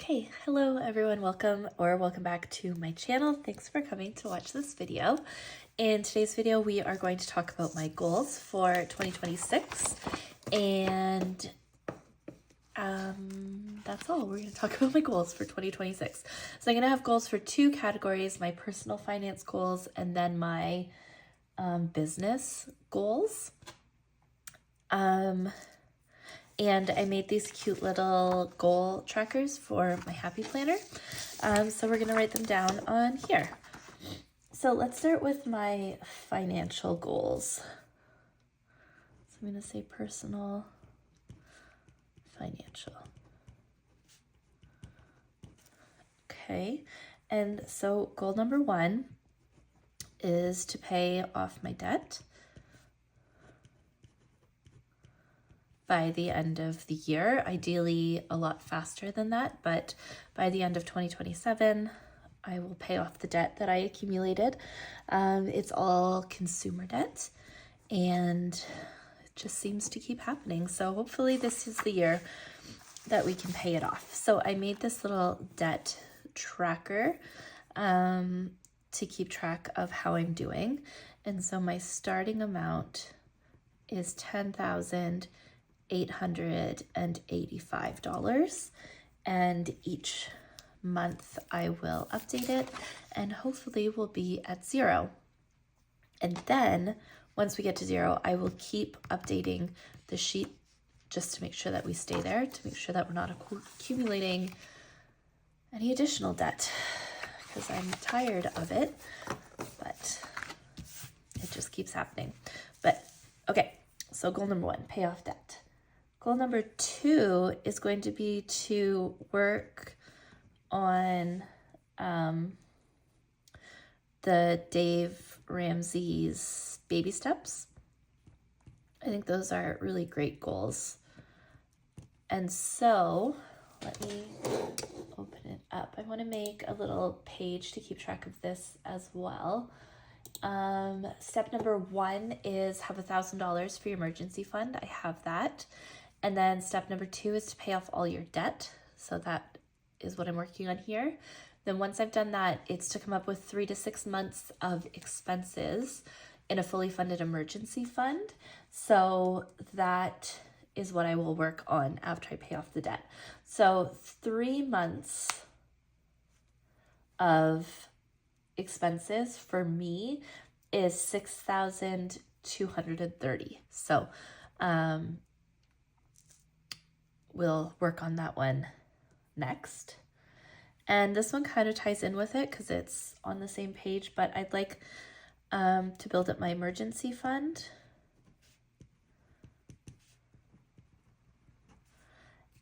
Okay, hello everyone, welcome back to my channel. Thanks for coming to watch this video. In today's video, we are going to talk about my goals for 2026, and that's all. We're going to talk about my goals for 2026. So I'm going to have goals for two categories: my personal finance goals and then my business goals. And I made these cute little goal trackers for my Happy Planner. So we're gonna write them down on here. So let's start with my financial goals. So I'm gonna say personal, financial. Okay, and so goal number one is to pay off my debt by the end of the year, ideally a lot faster than that, but by the end of 2027, I will pay off the debt that I accumulated. It's all consumer debt, and it just seems to keep happening. So hopefully this is the year that we can pay it off. So I made this little debt tracker to keep track of how I'm doing. And so my starting amount is $10,885, and each month I will update it and hopefully we'll be at zero. And then once we get to zero, I will keep updating the sheet just to make sure that we stay there, to make sure that we're not accumulating any additional debt, because I'm tired of it, but it just keeps happening. But okay, so goal number one, pay off debt. Goal number two is going to be to work on the Dave Ramsey's baby steps. I think those are really great goals. And so let me open it up. I want to make a little page to keep track of this as well. Step number one is have $1,000 for your emergency fund. I have that. And then step number two is to pay off all your debt. So that is what I'm working on here. Then once I've done that, it's to come up with 3 to 6 months of expenses in a fully funded emergency fund. So that is what I will work on after I pay off the debt. So 3 months of expenses for me is $6,230. So we'll work on that one next. And this one kind of ties in with it because it's on the same page, but I'd like to build up my emergency fund.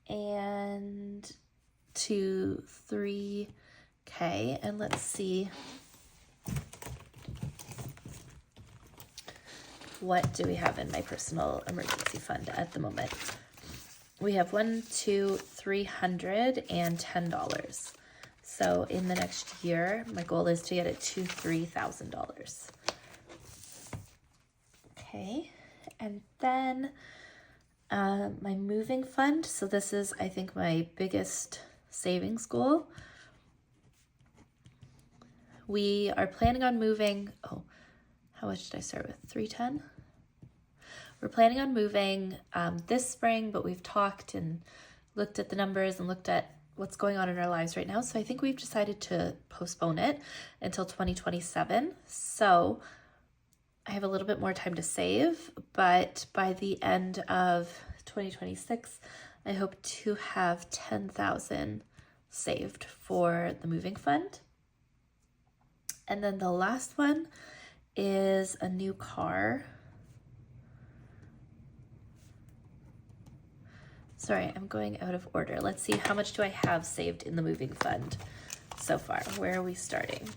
And to 3K, and let's see, what do we have in my personal emergency fund at the moment? We have $310. So in the next year, my goal is to get it to $3,000. Okay, and then my moving fund. So this is, I think, my biggest savings goal. We are planning on moving, how much did I start with? 310? We're planning on moving this spring, but we've talked and looked at the numbers and looked at what's going on in our lives right now. So I think we've decided to postpone it until 2027. So I have a little bit more time to save, but by the end of 2026, I hope to have 10,000 saved for the moving fund. And then the last one is a new car. Sorry, I'm going out of order. Let's see, how much do I have saved in the moving fund so far? Where are we starting?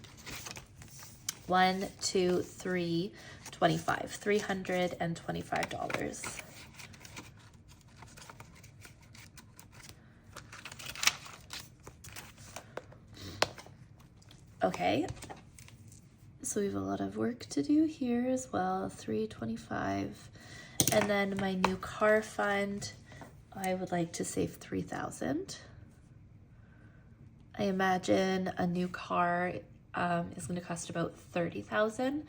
1, 2, 3, 25, $325. Okay, so we have a lot of work to do here as well. 325, and then my new car fund, I would like to save 3,000. I imagine a new car is going to cost about $30,000,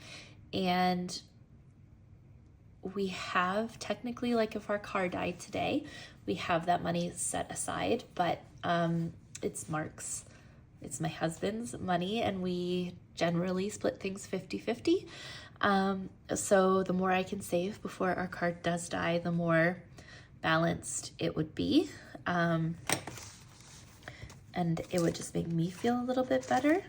and we have technically, like if our car died today, we have that money set aside, but it's Mark's, it's my husband's money, and we generally split things 50-50. So the more I can save before our car does die, the more balanced it would be. And it would just make me feel a little bit better.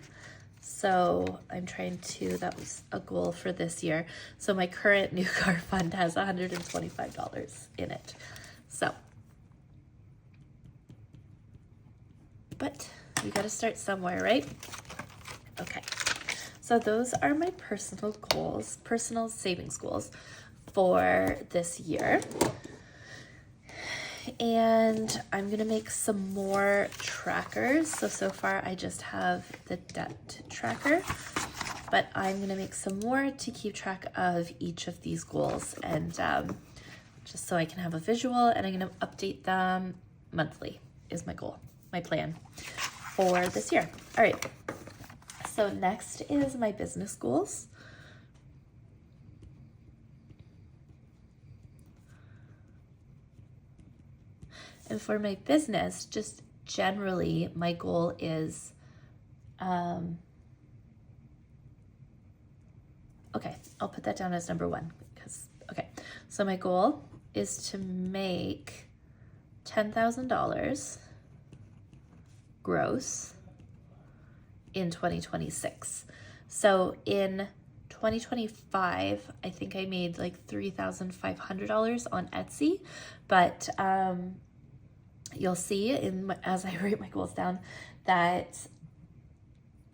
So I'm trying to, that was a goal for this year. So my current new car fund has $125 in it. So, but you got to start somewhere, right? Okay. So those are my personal goals, personal savings goals for this year. And I'm gonna make some more trackers. So far I just have the debt tracker, but I'm gonna make some more to keep track of each of these goals, and just so I can have a visual, and I'm gonna update them monthly is my goal, my plan for this year. All right, so next is my business goals. And for my business, just generally, my goal is, okay, I'll put that down as number one because, okay. So my goal is to make $10,000 gross in 2026. So in 2025, I think I made like $3,500 on Etsy, but, you'll see as I write my goals down that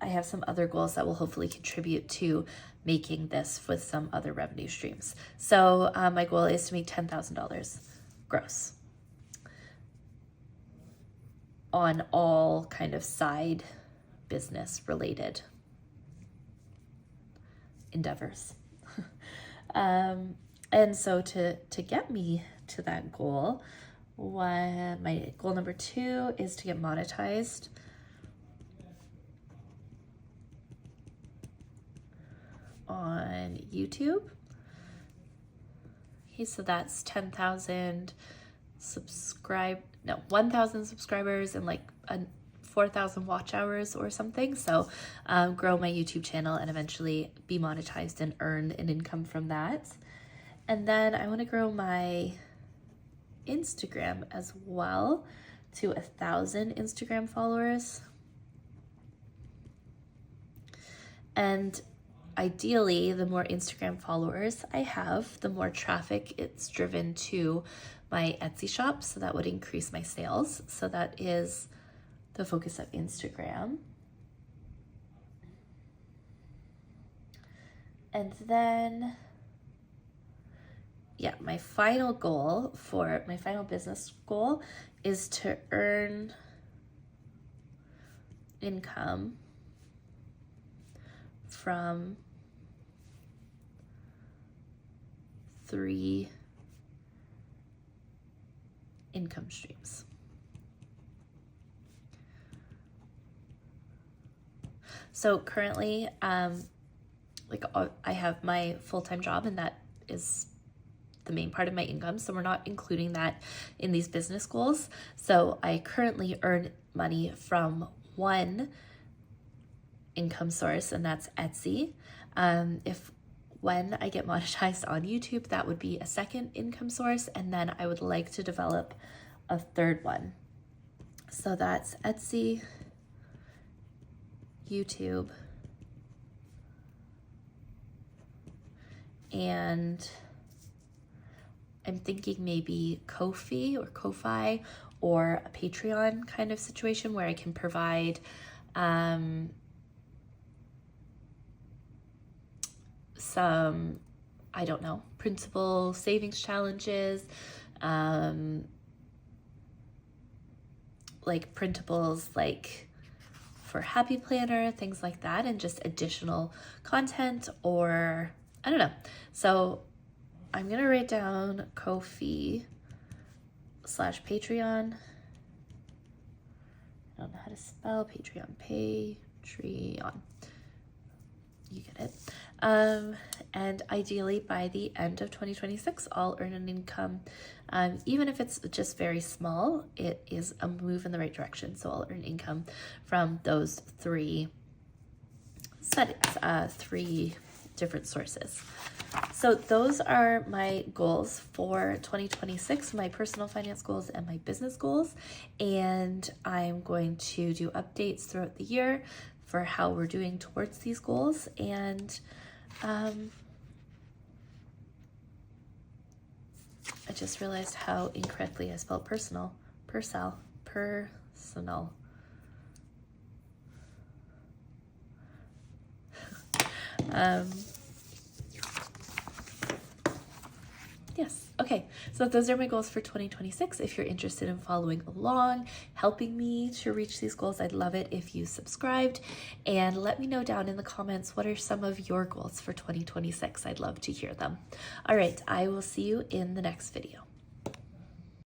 I have some other goals that will hopefully contribute to making this with some other revenue streams. So my goal is to make $10,000 gross on all kind of side business related endeavors. And so to get me to that goal, my goal number 2 is to get monetized on YouTube. Okay, so that's 1,000 subscribers and like 4,000 watch hours or something. So grow my YouTube channel and eventually be monetized and earn an income from that. And then I want to grow my Instagram as well to 1,000 Instagram followers. And ideally, the more Instagram followers I have, the more traffic it's driven to my Etsy shop. So that would increase my sales. So that is the focus of Instagram. And then, yeah, my final business goal is to earn income from 3 income streams. So currently, I have my full-time job, and that is the main part of my income. So we're not including that in these business goals. So I currently earn money from one income source, and that's Etsy. When I get monetized on YouTube, that would be a second income source, and then I would like to develop a third one. So that's Etsy, YouTube, and I'm thinking maybe Ko-fi or a Patreon kind of situation where I can provide some, I don't know, printable savings challenges, like printables like for Happy Planner, things like that, and just additional content, or I don't know. So I'm gonna write down Ko-fi /Patreon, I don't know how to spell Patreon. Patreon. You get it. And ideally by the end of 2026, I'll earn an income. Even if it's just very small, it is a move in the right direction. So I'll earn income from those three settings, three different sources. So those are my goals for 2026, my personal finance goals and my business goals. And I'm going to do updates throughout the year for how we're doing towards these goals. And I just realized how incorrectly I spelled personal. Personal. Yes. Okay. So those are my goals for 2026. If you're interested in following along, helping me to reach these goals, I'd love it if you subscribed, and let me know down in the comments, what are some of your goals for 2026? I'd love to hear them. All right. I will see you in the next video.